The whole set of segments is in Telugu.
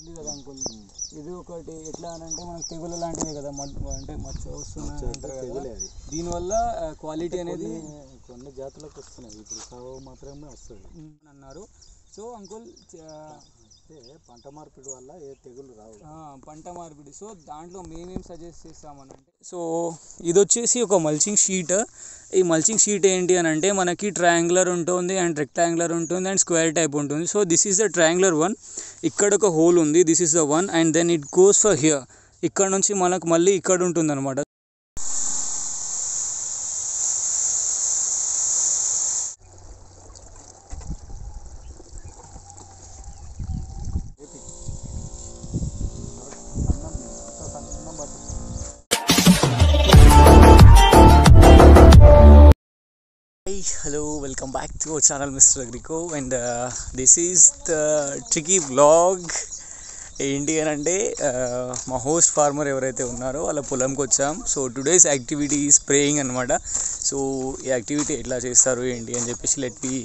ఇది కదా అంకుల్, ఇది ఒకటి ఎట్లా అని అంటే మనకు తెగులు లాంటిదే కదా, అంటే మచ్చ వస్తున్నాయి అంటారు కదా, దీనివల్ల క్వాలిటీ అనేది కొన్ని జాతులకు వస్తున్నాయి, ఇప్పుడు సాగు మాత్రమే వస్తుంది అన్నారు. సో అంకుల్ పంట మార్పిడి వల్ల ఏ తెగులు రావు, పంట మార్పిడి. సో దాంట్లో మేమేం సజెస్ట్ చేస్తామనంటే, సో ఇది వచ్చేసి ఒక మల్చింగ్ షీట్. ఈ మల్చింగ్ షీట్ ఏంటి అని అంటే మనకి ట్రయాంగులర్ ఉంటుంది అండ్ రెక్టాంగులర్ ఉంటుంది అండ్ స్క్వేర్ టైప్ ఉంటుంది. So this is the triangular one. ఇక్కడ ఒక హోల్ ఉంది, this is the one, and then it goes for here. ఇక్కడ నుంచి మనకు మళ్ళీ ఇక్కడ ఉంటుంది అనమాట. Hello, welcome back to our channel Mr. Agrico, and this is the tricky vlog. ఏంటి అని అంటే మా హోస్ట్ ఫార్మర్ ఎవరైతే ఉన్నారో వాళ్ళ పొలంకి వచ్చాం. సో టుడేస్ యాక్టివిటీ స్ప్రేయింగ్ అనమాట. సో ఈ యాక్టివిటీ ఎట్లా చేస్తారు ఏంటి అని చెప్పేసి let me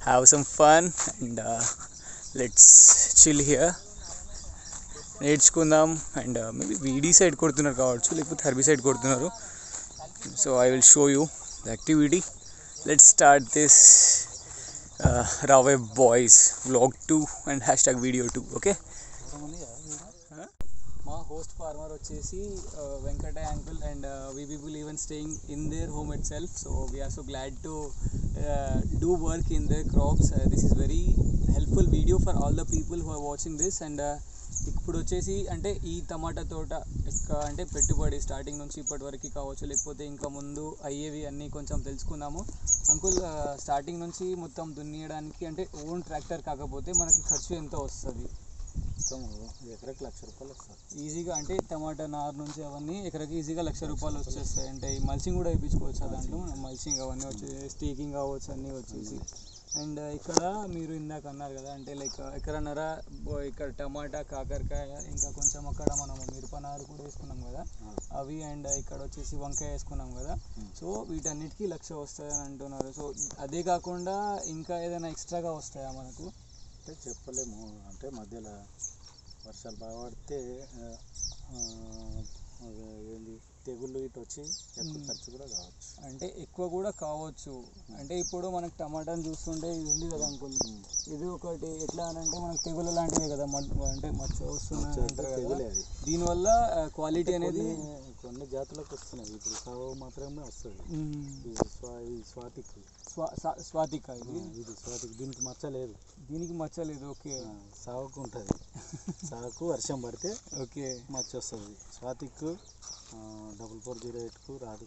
have some fun and let's chill here, నేర్చుకుందాం. అండ్ మేబీ వీడిసైడ్ కొడుతున్నారు కావచ్చు, లేకపోతే హెర్బిసైడ్ కొడుతున్నారు. So I will show you the activity. Let's start this Rawe Boys vlog 2 and hashtag video 2. Okay. మా హోస్ట్ ఫార్మర్ వచ్చేసి Venkata uncle, and we people even staying in their home itself. So we are so glad to do work in their crops. This is very helpful video for all the people who are watching this. And ఇప్పుడు వచ్చేసి అంటే ఈ టమాటా తోట అంటే పెట్టుబడి స్టార్టింగ్ నుంచి ఇప్పటి వరకు కావచ్చు, లేకపోతే ఇంకా ముందు అయ్యేవి అన్నీ కొంచెం తెలుసుకుందాము. అంకుల్, స్టార్టింగ్ నుంచి మొత్తం దున్నియడానికి అంటే ఓన్ ట్రాక్టర్ కాకపోతే మనకి ఖర్చు ఎంత వస్తుంది? మొత్తం ఎకరాకి ₹1,00,000 వస్తుంది ఈజీగా. అంటే టమాటా నారు నుంచి అవన్నీ ఎకరాకి ఈజీగా ₹1,00,000 వచ్చేస్తాయి. అంటే ఈ మల్చింగ్ కూడా వేయించుకోవచ్చు దాంట్లో, మల్చింగ్ అవన్నీ వచ్చేసి స్టీకింగ్ కావచ్చు అన్నీ వచ్చేసి. అండ్ ఇక్కడ మీరు ఇందాక అన్నారు కదా, అంటే లైక్ ఎకరన్నర ఇక్కడ టమాటా, కాకరకాయ, ఇంకా కొంచెం అక్కడ మనం మిరపనారు కూడా వేసుకున్నాం కదా అవి, అండ్ ఇక్కడ వచ్చేసి వంకాయ వేసుకున్నాం కదా. సో వీటన్నిటికీ 1,00,000 వస్తాయని అంటున్నారు. సో అదే కాకుండా ఇంకా ఏదైనా ఎక్స్ట్రాగా వస్తాయా మనకు? అంటే చెప్పలేము. అంటే మధ్యలో వర్షాలు బాగా పడితే ఏంది తెగుళ్ళు ఇటు వచ్చి ఎక్కువ ఖర్చు కూడా కావచ్చు. అంటే ఎక్కువ కూడా కావచ్చు. అంటే ఇప్పుడు మనకు టమాటాని చూస్తుంటే ఇది ఉంది కదా అంకుల్, ఇది ఒకటి ఎట్లా అని అంటే మనకు తెగులు లాంటిదే కదా, అంటే మచ్చ వస్తున్నాయి అంటారు కదా, దీనివల్ల క్వాలిటీ అనేది కొన్ని జాతులకు వస్తున్నాయి, ఇప్పుడు సాగు మాత్రమే వస్తుంది. స్వాతిక ఇది స్వాతిక్, దీనికి మచ్చలేదు, దీనికి మచ్చలేదు. ఓకే, సాగుకు ఉంటుంది, సాగుకు వర్షం పడితే ఓకే మచ్చ వస్తుంది. స్వాతిక్ 4408కు రాదు.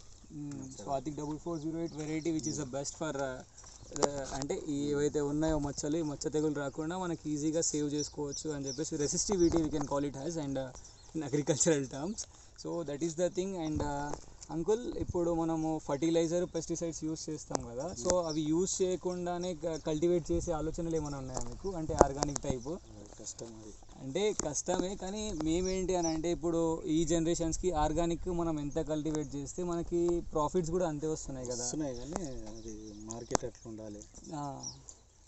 Swathik 4408 variety which is the best for అంటే ఏవైతే ఉన్నాయో మచ్చలు, ఈ మచ్చ తెగులు రాకుండా మనకి ఈజీగా సేవ్ చేసుకోవచ్చు అని చెప్పేసి resistivity we can call it has and in agricultural terms. So that is the thing. And uncle, ఇప్పుడు మనము ఫర్టిలైజర్, పెస్టిసైడ్స్ యూస్ చేస్తాం కదా, సో అవి యూస్ చేయకుండానే కల్టివేట్ చేసే ఆలోచనలు ఏమైనా ఉన్నాయా మీకు? అంటే ఆర్గానిక్ టైపు కష్టం అది. అంటే కష్టమే, కానీ మేమేంటి అని అంటే ఇప్పుడు ఈ జనరేషన్స్కి ఆర్గానిక్ మనం ఎంత కల్టివేట్ చేస్తే మనకి ప్రాఫిట్స్ కూడా అంతే వస్తున్నాయి కదా. వస్తున్నాయి, కానీ అది మార్కెట్ ఎట్లా ఉండాలి.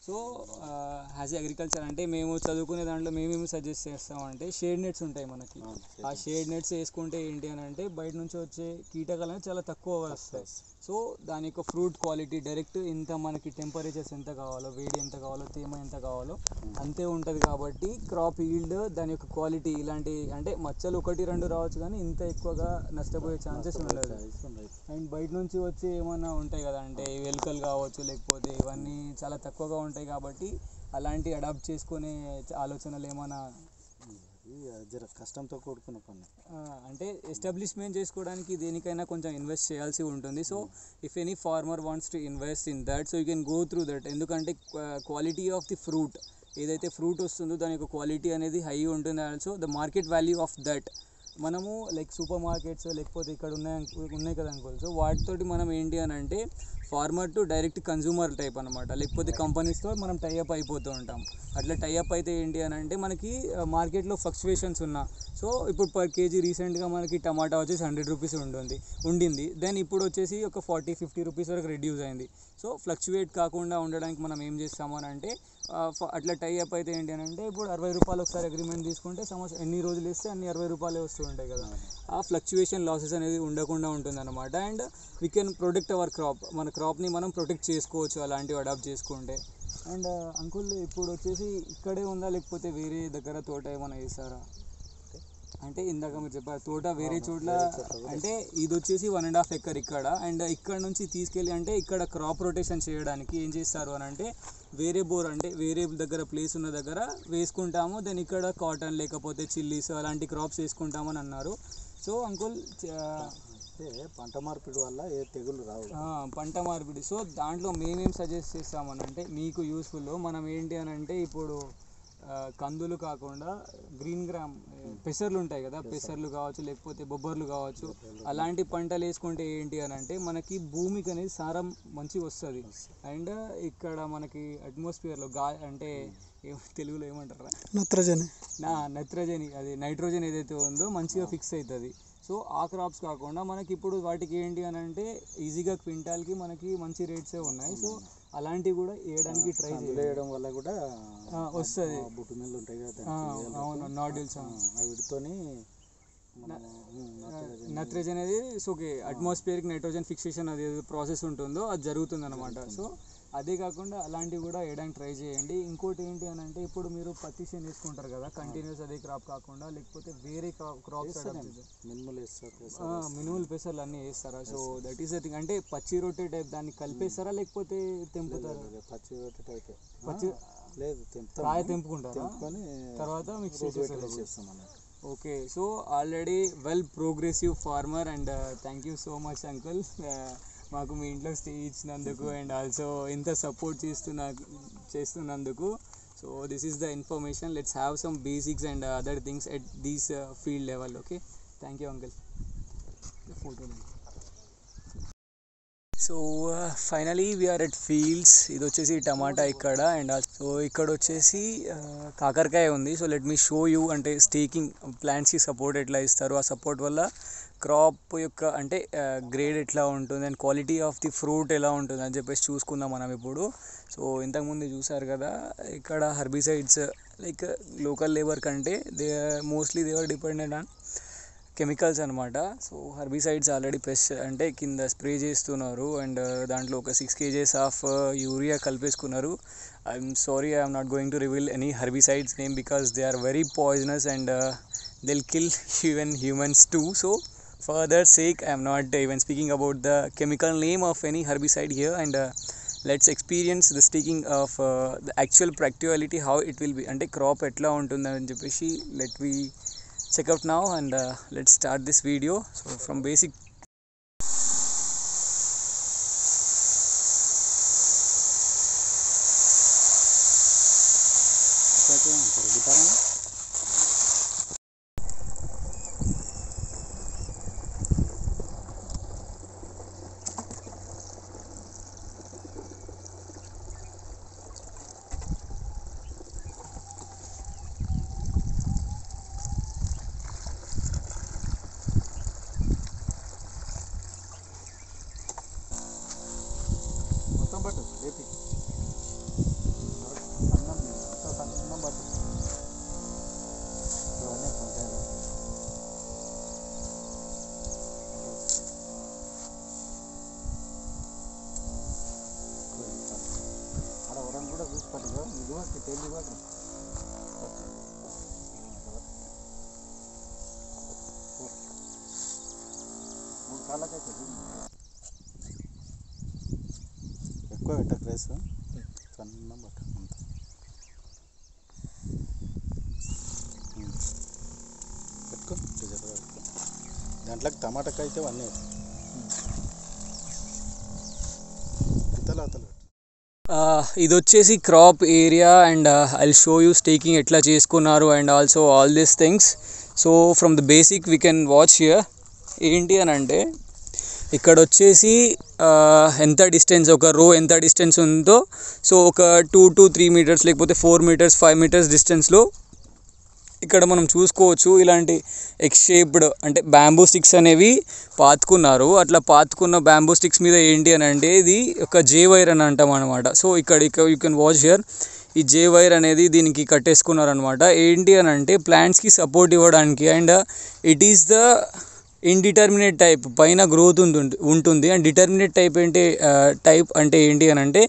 సో యాజ్ అగ్రికల్చర్ అంటే మేము చదువుకునే దాంట్లో మేమేమి సజెస్ట్ చేస్తామంటే షేడ్ నెట్స్ ఉంటాయి మనకి. ఆ షేడ్ నెట్స్ వేసుకుంటే ఏంటి అని అంటే బయట నుంచి వచ్చే కీటకాలు అనేది చాలా తక్కువ వస్తాయి. సో దాని యొక్క ఫ్రూట్ క్వాలిటీ డైరెక్ట్ ఇంత మనకి టెంపరేచర్స్ ఎంత కావాలో, వేడి ఎంత కావాలో, తేమ ఎంత కావాలో అంతే ఉంటుంది. కాబట్టి క్రాప్ ఈల్డ్, దాని యొక్క క్వాలిటీ ఇలాంటి అంటే మచ్చలు 1-2 రావచ్చు, కానీ ఇంత ఎక్కువగా నష్టపోయే ఛాన్సెస్ ఉండదు. అండ్ బయట నుంచి వచ్చి ఏమైనా ఉంటాయి కదా, అంటే ఎలుకలు కావచ్చు, లేకపోతే ఇవన్నీ చాలా తక్కువగా ఉంటాయి. కాబట్టి అలాంటి అడాప్ట్ చేసుకునే ఆలోచనలు ఏమైనా జర కష్టంతో కూడుకున్న పని. అంటే ఎస్టాబ్లిష్మెంట్ చేసుకోవడానికి దేనికైనా కొంచెం ఇన్వెస్ట్ చేయాల్సి ఉంటుంది. So if any farmer wants to invest in that, so you can go through that. ఎందుకంటే క్వాలిటీ ఆఫ్ ది ఫ్రూట్, ఏదైతే ఫ్రూట్ వస్తుందో దాని యొక్క క్వాలిటీ అనేది హై ఉంటుంది. Also the market value of that మనము లైక్ సూపర్ మార్కెట్స్ లేకపోతే ఇక్కడ ఉన్నాయి కదా అంకుల్, సో వాటితోటి మనం ఏంటి అని అంటే farmer to direct consumer type అనమాట, లేకపోతే కంపెనీస్తో మనం టైఅప్ అయిపోతూ ఉంటాం. అట్లా టైఅప్ అయితే ఏంటి అని అంటే మనకి మార్కెట్లో ఫ్లక్చువేషన్స్ సో ఇప్పుడు పర్ కేజీ రీసెంట్గా మనకి టమాటా వచ్చేసి 100 రూపీస్ ఉండింది, దెన్ ఇప్పుడు వచ్చేసి ఒక 40-50 రూపీస్ వరకు రెడ్యూస్ అయింది. సో ఫ్లక్చువేట్ కాకుండా ఉండడానికి మనం ఏం చేస్తాము అని అంటే అట్లా టై అప్ అయితే ఏంటి అని అంటే ఇప్పుడు 60 రూపాయలు ఒకసారి అగ్రిమెంట్ తీసుకుంటే సంవత్సరం ఎన్ని రోజులు ఇస్తే అన్ని 60 రూపాయలే వస్తూ ఉంటాయి కదా. ఆ ఫ్లక్చువేషన్ లాసెస్ అనేది ఉండకుండా ఉంటుంది అనమాట. And we can protect our crop, మన క్రాప్ని మనం ప్రొటెక్ట్ చేసుకోవచ్చు అలాంటివి అడాప్ట్ చేసుకుంటే. అండ్ అంకుల్ ఇప్పుడు వచ్చేసి ఇక్కడే ఉందా లేకపోతే వేరే దగ్గర తోట ఏమైనా వేస్తారా? అంటే ఇందాక మీరు చెప్పారు తోట వేరే చోట్ల, అంటే ఇది వచ్చేసి 1.5 ఎకర్ ఇక్కడ. అండ్ ఇక్కడ నుంచి తీసుకెళ్ళి అంటే ఇక్కడ క్రాప్ రొటేషన్ చేయడానికి ఏం చేస్తారు అని అంటే వేరే బోర్ అంటే వేరే దగ్గర ప్లేస్ ఉన్న దగ్గర వేసుకుంటాము, దెన్ ఇక్కడ కాటన్ లేకపోతే చిల్లీస్ అలాంటి క్రాప్స్ వేసుకుంటామని అన్నారు. సో అంకుల్ పంట మార్పిడి వల్ల ఏ తెగులు రావు, పంట మార్పిడి. సో దాంట్లో మేమేం సజెస్ట్ చేస్తామని అంటే మీకు యూస్ఫుల్ మనం ఏంటి అని అంటే ఇప్పుడు కందులు కాకుండా గ్రీన్ గ్రామ్ పెసర్లు ఉంటాయి కదా, పెసర్లు కావచ్చు లేకపోతే బొబ్బర్లు కావచ్చు, అలాంటి పంటలు వేసుకుంటే ఏంటి అని అంటే మనకి భూమికి అనేది సారం మంచిగా వస్తుంది. అండ్ ఇక్కడ మనకి అట్మాస్ఫియర్లో అంటే తెలుగులో ఏమంటారా, నత్రజని అది నైట్రోజన్ ఏదైతే ఉందో మంచిగా ఫిక్స్ అవుతుంది. సో ఆ క్రాప్స్ కాకుండా మనకి ఇప్పుడు వాటికి ఏంటి అని అంటే ఈజీగా క్వింటాల్కి మనకి మంచి రేట్సే ఉన్నాయి. సో అలాంటివి కూడా వేయడానికి ట్రై చేయడం వల్ల కూడా వస్తుంది. బుట్టు మిల్లు ఉంటాయి కదా, అవును నాడిల్స్, వీటితోని నత్రజన్ అనేది ఓకే అట్మాస్ఫియర్కి నైట్రోజన్ ఫిక్సేషన్ అది ప్రాసెస్ ఉంటుందో అది జరుగుతుంది అనమాట. సో అదే కాకుండా అలాంటివి కూడా వేయడానికి ట్రై చేయండి. ఇంకోటి ఏంటి అని అంటే ఇప్పుడు మీరు పత్తి చేను వేసుకుంటారు కదా కంటిన్యూస్ అదే క్రాప్ కాకుండా లేకపోతే వేరే క్రాప్స్ మినుములు పెసర్లు అన్నీ వేస్తారా? So that is the thing. అంటే పచ్చి రొట్టె టైప్ దాన్ని కలిపేస్తారా లేకపోతే తెంపుతారా? పచ్చి రొట్టె టైప్ పచ్చి లేదు, కాయ తెంపుకుంటారా తర్వాత మిక్స్ చేసేస్తాం. Okay, so already well progressive farmer and thank you so much uncle మాకు మీ ఇంట్లో స్టే ఇచ్చినందుకు అండ్ ఆల్సో ఇంత సపోర్ట్ చేస్తున్నందుకు. So this is the information. Let's have some basics and other things at these field level. Okay, thank you uncle. Photo. So finally we are at fields. ఇది వచ్చేసి టమాటా ఇక్కడ అండ్ సో ఇక్కడ వచ్చేసి కాకరకాయ ఉంది. So let me show you అంటే స్టేకింగ్ ప్లాంట్స్కి సపోర్ట్ ఎట్లా ఇస్తారు, ఆ సపోర్ట్ వల్ల క్రాప్ యొక్క అంటే గ్రేడ్ ఎట్లా ఉంటుంది and quality of the fruit ఎలా ఉంటుంది అని చెప్పేసి చూసుకుందాం మనం ఇప్పుడు. సో ఇంతకుముందు చూసారు కదా ఇక్కడ హర్బిసైడ్స్ లైక్ లోకల్ లేబర్ కంటే mostly they are dependent on chemicals అనమాట. సో హర్బిసైడ్స్ ఆల్రెడీ అంటే కింద స్ప్రే చేస్తున్నారు అండ్ దాంట్లో ఒక 6 kgs ఆఫ్ యూరియా కలిపేసుకున్నారు. I'm sorry, I'm not going to reveal any herbicides name because they are very poisonous and they will kill even humans too. So for their sake I am not even speaking about the chemical name of any herbicide here and let's experience the staking of the actual practicality how it will be ante crop etla untundani cheppeshi let we check out now and let's start this video. So from basic ఎక్కువ పెట్ట క్రేస్ సన్న బట్ట అంత పెట్టుకో పెట్టుకో దాంట్లోకి టమాటాకాయ అయితే అన్నీ అతలు ఇది వచ్చేసి crop area and I'll show you staking ఎట్లా చేసుకున్నారు and also all these things. So from the basic we can watch here. ఏంటి అని అంటే ఇక్కడ వచ్చేసి ఎంత డిస్టెన్స్ ఒక రో ఎంత డిస్టెన్స్ ఉందో సో ఒక 2 to 3 meters లేకపోతే 4 meters 5 meters డిస్టెన్స్లో ఇక్కడ మనం చూసుకోవచ్చు ఇలాంటి ఎక్స్ షేప్డ్ అంటే బ్యాంబూ స్టిక్స్ అనేవి పాతుకున్నారు. అట్లా పాతుకున్న బ్యాంబూ స్టిక్స్ మీద ఏంటి అని అంటే ఇది ఒక జే వైర్ అని అంటాం అనమాట. సో ఇక్కడ యూ కెన్ వాచ్ హియర్ ఈ జే వైర్ అనేది దీనికి కట్టేసుకున్నారనమాట. ఏంటి అని అంటే ప్లాంట్స్కి సపోర్ట్ ఇవ్వడానికి. And it is the indeterminate type, పైన గ్రోత్ ఉంటుంది. అండ్ డిటర్మినేట్ టైప్ అంటే ఏంటి అని అంటే,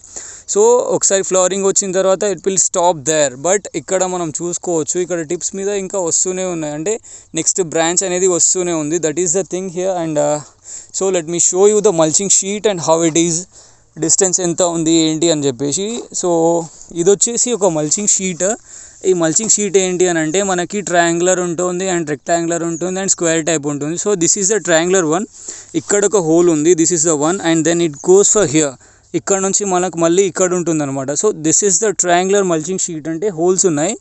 సో ఒకసారి ఫ్లవరింగ్ వచ్చిన తర్వాత it will stop there. But ఇక్కడ మనం చూసుకోవచ్చు, ఇక్కడ టిప్స్ మీద ఇంకా వస్తూనే ఉన్నాయి, అంటే నెక్స్ట్ బ్రాంచ్ అనేది వస్తూనే ఉంది. That is the thing here. And so let me show you the mulching sheet and how it is, distance ఎంత ఉంది ఏంటి అని చెప్పేసి. సో ఇది వచ్చేసి ఒక మల్చింగ్ షీట్. ఈ మల్చింగ్ షీట్ ఏంటి అని అంటే మనకి ట్రయాంగులర్ ఉంటుంది అండ్ రెక్టాంగులర్ ఉంటుంది అండ్ స్క్వేర్ టైప్ ఉంటుంది. So this is the triangular one. ఇక్కడ ఒక హోల్ ఉంది, this is the one, and then it goes for here. ఇక్కడ నుంచి మనకు మళ్ళీ ఇక్కడ ఉంటుంది అనమాట. So this is the triangular mulching sheet, అంటే హోల్స్ ఉన్నాయి.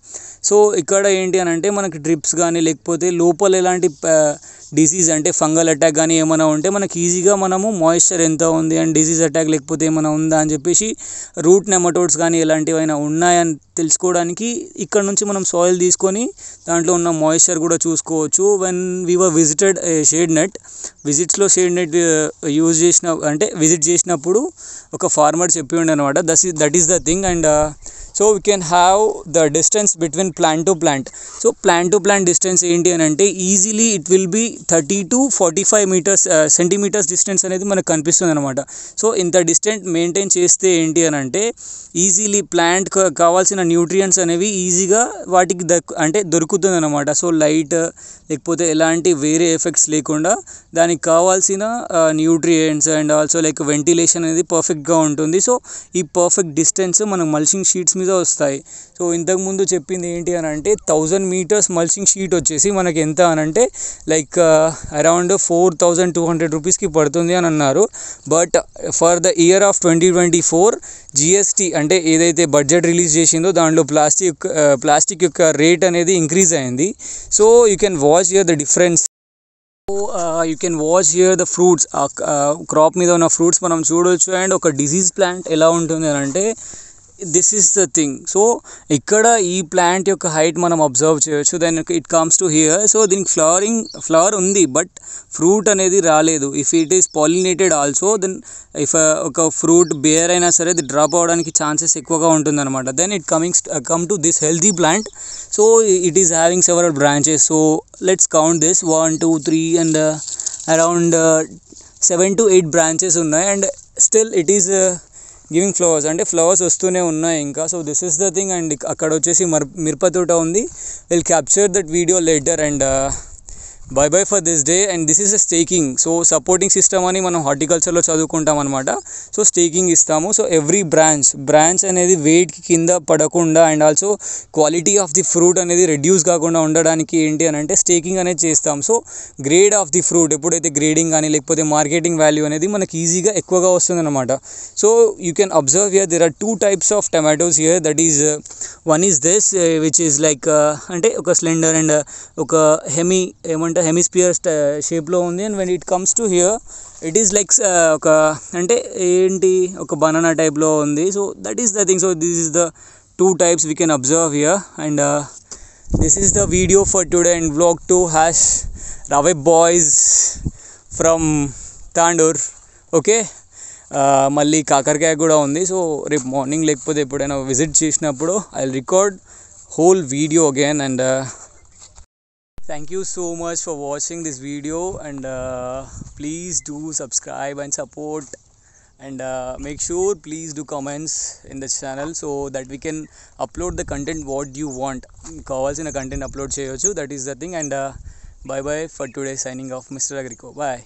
సో ఇక్కడ ఏంటి అని అంటే మనకి డ్రిప్స్ కానీ లేకపోతే లోపల ఎలాంటి డిసీజ్ అంటే ఫంగల్ అటాక్ కానీ ఏమైనా ఉంటే మనకి ఈజీగా మనము మాయిశ్చర్ ఎంత ఉంది అండ్ డిసీజ్ అటాక్ లేకపోతే ఏమైనా ఉందా అని చెప్పేసి, రూట్ నెమటోడ్స్ కానీ ఎలాంటివైనా ఉన్నాయని తెలుసుకోవడానికి ఇక్కడ నుంచి మనం సాయిల్ తీసుకొని దాంట్లో ఉన్న మాయిశ్చర్ కూడా చూసుకోవచ్చు. When we were visited shade net, విజిట్స్లో షేడ్ నెట్ విజిట్ చేసినప్పుడు ఒక ఫార్మర్ చెప్పి ఉండే అనమాట. That is the thing. And so we can have the distance between plant to plant. So plant to plant distance ఏంటి అని అంటే easily it will be 30 to 45 centimetres distance అనేది మనకు కనిపిస్తుంది అనమాట. సో ఇంత డిస్టెన్స్ మెయింటైన్ చేస్తే ఏంటి అని అంటే ఈజీలీ ప్లాంట్ కావాల్సిన న్యూట్రియంట్స్ అనేవి ఈజీగా వాటికి దొరుకుతుంది అనమాట. సో లైట్ లేకపోతే ఎలాంటి వేరే ఎఫెక్ట్స్ లేకుండా దానికి కావాల్సిన nutrients and also like ventilation అనేది పర్ఫెక్ట్గా ఉంటుంది. సో ఈ పర్ఫెక్ట్ డిస్టెన్స్ మనకు మల్చింగ్ షీట్స్ మీద వస్తాయి. సో ఇంతకుముందు చెప్పింది ఏంటి అని అంటే 1000 meters మల్చింగ్ షీట్ వచ్చేసి మనకి ఎంత అని అంటే లైక్ అరౌండ్ 4200 రూపీస్కి పడుతుంది అని అన్నారు. But for the year of 2024 GST అంటే ఏదైతే బడ్జెట్ రిలీజ్ చేసిందో దాంట్లో ప్లాస్టిక్ యొక్క రేట్ అనేది ఇంక్రీజ్ అయింది. So you can watch here the difference. So you can watch here the fruits, crop మీద ఉన్న ఫ్రూట్స్ మనం చూడవచ్చు. అండ్ ఒక డిసీజ్ ప్లాంట్ ఎలా ఉంటుంది అని అంటే this is the thing. So ఇక్కడ ఈ ప్లాంట్ యొక్క హైట్ మనం అబ్జర్వ్ చేయొచ్చు. Then it comes to here. So దీనికి ఫ్లవర్ ఉంది బట్ ఫ్రూట్ అనేది రాలేదు. If it is pollinated also then if ఒక ఫ్రూట్ బేర్ అయినా సరే అది డ్రాప్ అవ్వడానికి ఛాన్సెస్ ఎక్కువగా ఉంటుందన్నమాట. Then it come to this healthy plant. So it is having several branches. So let's count this 1 2 3 and around 7 to 8 branches ఉన్నాయి. And still it is giving flowers, అంటే ఫ్లవర్స్ వస్తూనే ఉన్నాయి ఇంకా. So this is the thing. And అక్కడ వచ్చేసి మిరప తోట ఉంది. Will capture that video later. And by by for this day. And this is a staking. So supporting system అని మనం హార్టికల్చర్లో చదువుకుంటాం అనమాట. సో స్టేకింగ్ ఇస్తాము. సో ఎవ్రీ బ్రాంచ్ అనేది వెయిట్కి కింద పడకుండా and also quality of the fruit అనేది రెడ్యూస్ కాకుండా ఉండడానికి ఏంటి అని అంటే స్టేకింగ్ అనేది చేస్తాం. So grade of the fruit ఎప్పుడైతే గ్రేడింగ్ కానీ లేకపోతే మార్కెటింగ్ వాల్యూ అనేది మనకి ఈజీగా ఎక్కువగా వస్తుంది అనమాట. So you can observe here there are 2 types of tomatoes here. That is one is this which is like అంటే ఒక స్లెండర్ అండ్ ఒక హెమిస్పియర్ షేప్లో ఉంది. And when it comes to here it is like ఒక అంటే ఏంటి ఒక బనానా టైప్లో ఉంది. So that is the thing. So this is the 2 types we can observe here. And this is the video for today and vlog 2 #Rave boys from Tandur. Okay, మళ్ళీ కాకరకాయ కూడా ఉంది. సో రేపు మార్నింగ్ లేకపోతే ఎప్పుడైనా విజిట్ చేసినప్పుడు I will record whole video again. And thank you so much for watching this video. And please do subscribe and support. And make sure please do comments in the channel so that we can upload the content what you want. కావాల్సిన కంటెంట్ అప్లోడ్ చేయొచ్చు. That is the thing. And bye bye for today. Signing off, Mr. Agrico. Bye.